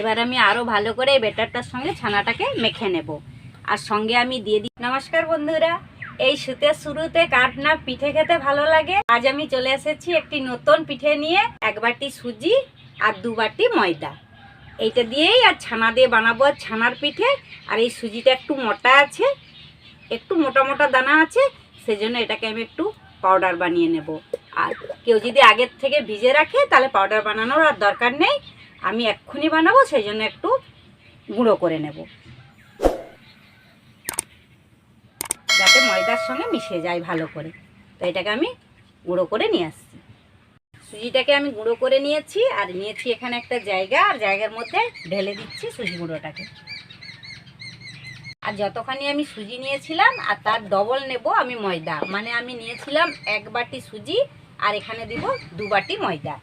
এবার আমি আরও ভালো করে এই ব্যাটারটার সঙ্গে ছানাটাকে মেখে নেব। আর সঙ্গে আমি দিয়ে দিই। নমস্কার বন্ধুরা, এই শীতের শুরুতে কার না পিঠে খেতে ভালো লাগে। আজ আমি চলে এসেছি একটি নতুন পিঠে নিয়ে। 1 বাটি সুজি আর 2 বাটি ময়দা, এইটা দিয়েই আর ছানা দিয়ে বানাবো ছানার পিঠে। আর এই সুজিটা একটু মোটা আছে, একটু মোটা মোটা দানা আছে, সেজন্য এটাকে আমি একটু পাউডার বানিয়ে নেব। আর কেউ যদি আগের থেকে ভিজে রাখে তাহলে পাউডার বানানোর আর দরকার নেই। আমি এক্ষুনি বানাবো, সেই জন্য একটু গুঁড়ো করে নেব যাতে ময়দার সঙ্গে মিশে যায় ভালো করে। তো এটাকে আমি গুঁড়ো করে নিয়ে আসছি। সুজিটাকে আমি গুঁড়ো করে নিয়েছি আর নিয়েছি এখানে একটা জায়গা, আর জায়গার মধ্যে ঢেলে দিচ্ছি সুজি গুঁড়োটাকে। আর যতখানি আমি সুজি নিয়েছিলাম আর তার ডবল নেব আমি ময়দা, মানে আমি নিয়েছিলাম 1 বাটি সুজি আর এখানে দিব 2 বাটি ময়দা।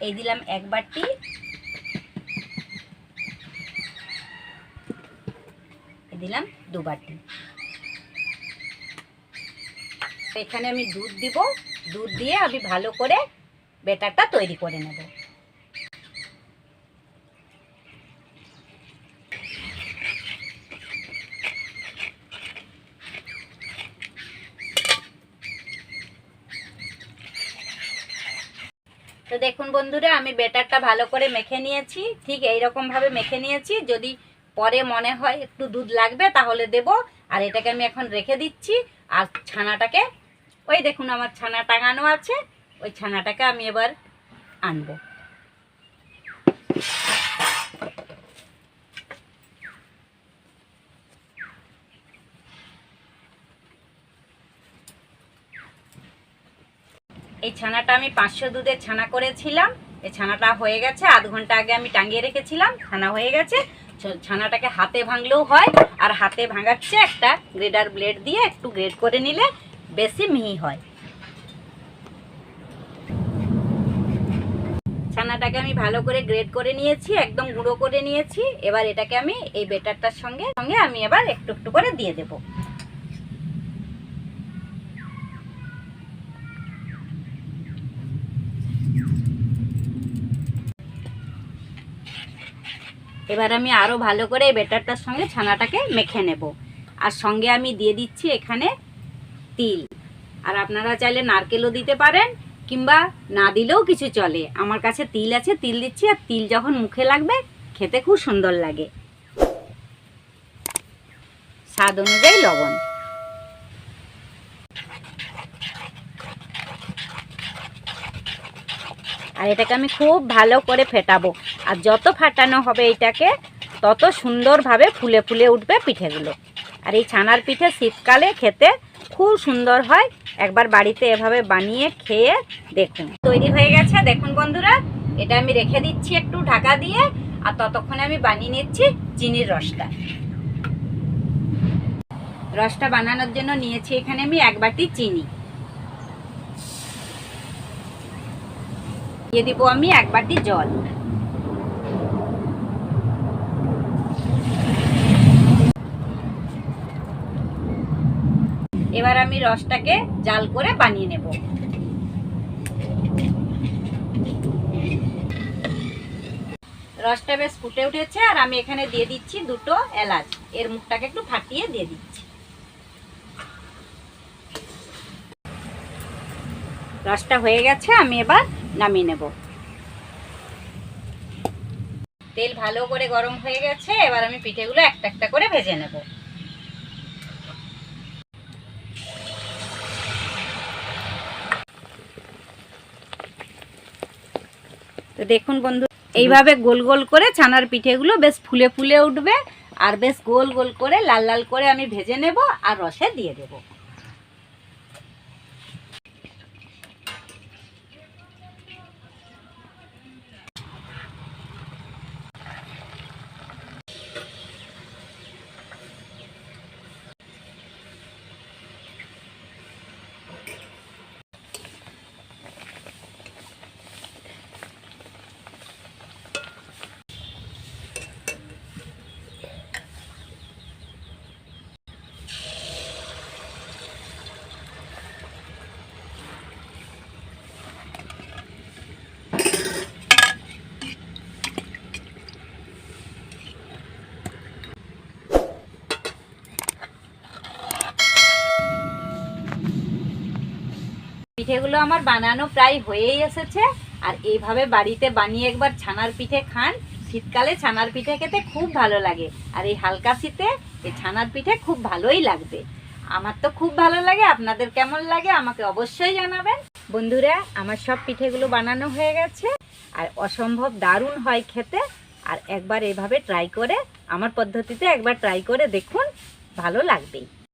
এই দিলাম 1 বাটি, এই দিলাম 2 বাটি। এখানে আমি দুধ দিব, দুধ দিয়ে আমি ভালো করে ব্যাটারটা তৈরি করে নেব। তো দেখুন বন্ধুরা, আমি ব্যাটারটা ভালো করে মেখে নিয়েছি, ঠিক এইরকম ভাবে মেখে নিয়েছি। যদি পরে মনে হয় একটু দুধ লাগবে তাহলে দেব। আর এটাকে আমি এখন রেখে দিচ্ছি। আর ছানাটাকে, ওই দেখুন আমার ছানা টাঙানো আছে, ওই ছানাটাকে আমি এবার আনবো। এই ছানাটা আমি 500 দুধের ছানা করেছিলাম। এই ছানাটা হয়ে গেছে, আধ ঘন্টা আগে আমি টাঙিয়ে রেখেছিলাম। ছানা হয়ে গেছে। ছানাটাকে হাতে ভাঙলেও হয়, আর হাতে ভাঙাচ্ছে একটা গ্রেডার ব্লেড দিয়ে একটু গ্রেড করে নিলে বেশি মিহি হয়। ছানাটাকে আমি ভালো করে গ্রেড করে নিয়েছি, একদম গুঁড়ো করে নিয়েছি। এবার এটাকে আমি এই ব্যাটারটার সঙ্গে আমি এবার একটু একটু করে দিয়ে দেব। এবার আমি আরও ভালো করে এই ব্যাটারটার সঙ্গে ছানাটাকে মেখে নেব। আর সঙ্গে আমি দিয়ে দিচ্ছি এখানে তিল। আর আপনারা চাইলে নারকেলও দিতে পারেন, কিংবা না দিলেও কিছু চলে। আমার কাছে তিল আছে, তিল দিচ্ছি। আর তিল যখন মুখে লাগবে খেতে খুব সুন্দর লাগে। স্বাদ অনুযায়ী লবণ। আর এটাকে আমি খুব ভালো করে ফেটাবো। আর যত ফাটানো হবে এটাকে তত সুন্দরভাবে ফুলে ফুলে উঠবে পিঠেগুলো। আর এই ছানার পিঠে শীতকালে খেতে খুব সুন্দর হয়। একবার বাড়িতে এভাবে বানিয়ে খেয়ে দেখুন। তৈরি হয়ে গেছে দেখুন বন্ধুরা। এটা আমি রেখে দিচ্ছি একটু ঢাকা দিয়ে। আর ততক্ষণে আমি বানিয়ে নিচ্ছি চিনির রসটা। রসটা বানানোর জন্য নিয়েছি এখানে আমি 1 বাটি চিনি। দিয়ে দিব আমি 1 বাটি জল। এবার আমি রসটাকে জাল করে বানিয়ে নেব। রসটা বেশ ফুটে উঠেছে। আর আমি এখানে দিয়ে দিচ্ছি 2টো এলাচ। এর মুখটাকে একটু ফাটিয়ে দিয়ে দিচ্ছি। রসটা হয়ে গেছে, আমি এবার নামিয়ে নেব। তেল ভালো করে গরম হয়ে গেছে। এবার আমি পিঠেগুলো একটা একটা করে ভেজে নেব। তো দেখুন বন্ধু, এইভাবে গোল গোল করে ছানার পিঠেগুলো বেশ ফুলে ফুলে উঠবে। আর বেশ গোল গোল করে লাল লাল করে আমি ভেজে নেব আর রসে দিয়ে দেব। পিঠেগুলো আমার বানানো প্রায় হয়েই এসেছে। আর এইভাবে বাড়িতে বানিয়ে একবার ছানার পিঠে খান। শীতকালে ছানার পিঠে খেতে খুব ভালো লাগে, আর এই হালকা শীতে এই ছানার পিঠে খুব ভালোই লাগবে। আমার তো খুব ভালো লাগে, আপনাদের কেমন লাগে আমাকে অবশ্যই জানাবেন। বন্ধুরা, আমার সব পিঠেগুলো বানানো হয়ে গেছে আর অসম্ভব দারুণ হয় খেতে। আর একবার এভাবে ট্রাই করে, আমার পদ্ধতিতে একবার ট্রাই করে দেখুন, ভালো লাগবেই।